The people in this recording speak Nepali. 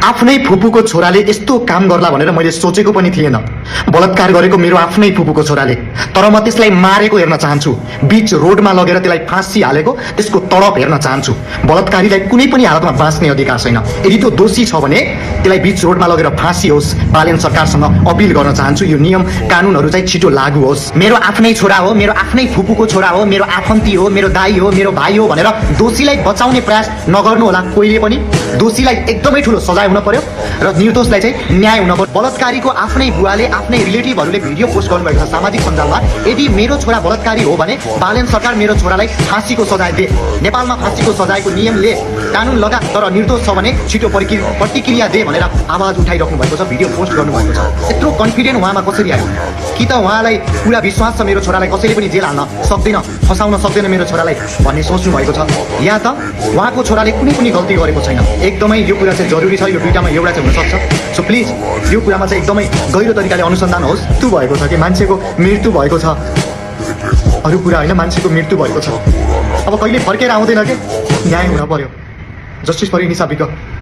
आफ्नै फुपूको छोराले यस्तो काम गर्ला भनेर मैले सोचेको पनि थिएन। बलात्कार गरेको मेरो आफ्नै फुपूको छोराले, तर म त्यसलाई मारेको हेर्न चाहन्छु। बीच रोडमा लगेर त्यसलाई फाँसी हालेको, त्यसको तडप हेर्न चाहन्छु। बलात्कारीलाई कुनै पनि हालतमा बाँच्ने अधिकार छैन। यदि त्यो दोषी छ भने त्यसलाई बीच रोडमा लगेर फाँसी होस्। बालेन सरकारसँग अपिल गर्न चाहन्छु, यो नियम कानुनहरू चाहिँ छिटो लागू होस्। मेरो आफ्नै छोरा हो, मेरो आफ्नै फुपूको छोरा हो, मेरो आफन्ती हो, मेरो दाइ हो, मेरो भाइ हो भनेर दोषीलाई बचाउने प्रयास नगर्नु होला कोहीले पनि। दोषीलाई एकदमै ठुलो सजाय हुन पर्यो र निर्दोषलाई चाहिँ न्याय हुन पर्यो। बलात्कारीको आफ्नै बुवाले, आफ्नै रिलेटिभहरूले भिडियो पोस्ट गर्नुभएको छ सामाजिक सञ्जालमा। यदि मेरो छोरा बलात्कारी हो भने बालेन सरकार मेरो छोरालाई फाँसीको सजाय दे। नेपालमा फाँसीको सजायको नियमले कानुन लगा, तर निर्दोष छ भने छिटो प्रतिक्रिया दे भनेर आवाज उठाइराख्नु भएको छ, भिडियो पोस्ट गर्नुभएको छ। यत्रो कन्फिडेन्ट उहाँमा कसरी आयो? कि त उहाँलाई पुरा विश्वास छ मेरो छोरालाई कसैले पनि जेल हाल्न सक्दैन, फसाउन सक्दैन मेरो छोरालाई भन्ने सोच्नु भएको छ, या त उहाँको छोराले कुनै पनि गल्ती गरेको छैन। एकदमै यो कुरा चाहिँ जरुरी छ। यो दुईटामा एउटा चाहिँ हुनसक्छ। सो प्लिज यो कुरामा चाहिँ एकदमै गहिरो तरिकाले अनुसन्धान होस्। मृत्यु भएको छ कि मान्छेको मृत्यु भएको छ, अरू कुरा होइन, मान्छेको मृत्यु भएको छ। अब कहिले फर्केर आउँदैन कि न्याय हुन पर्यो। जस्टिस फर निसा बिक।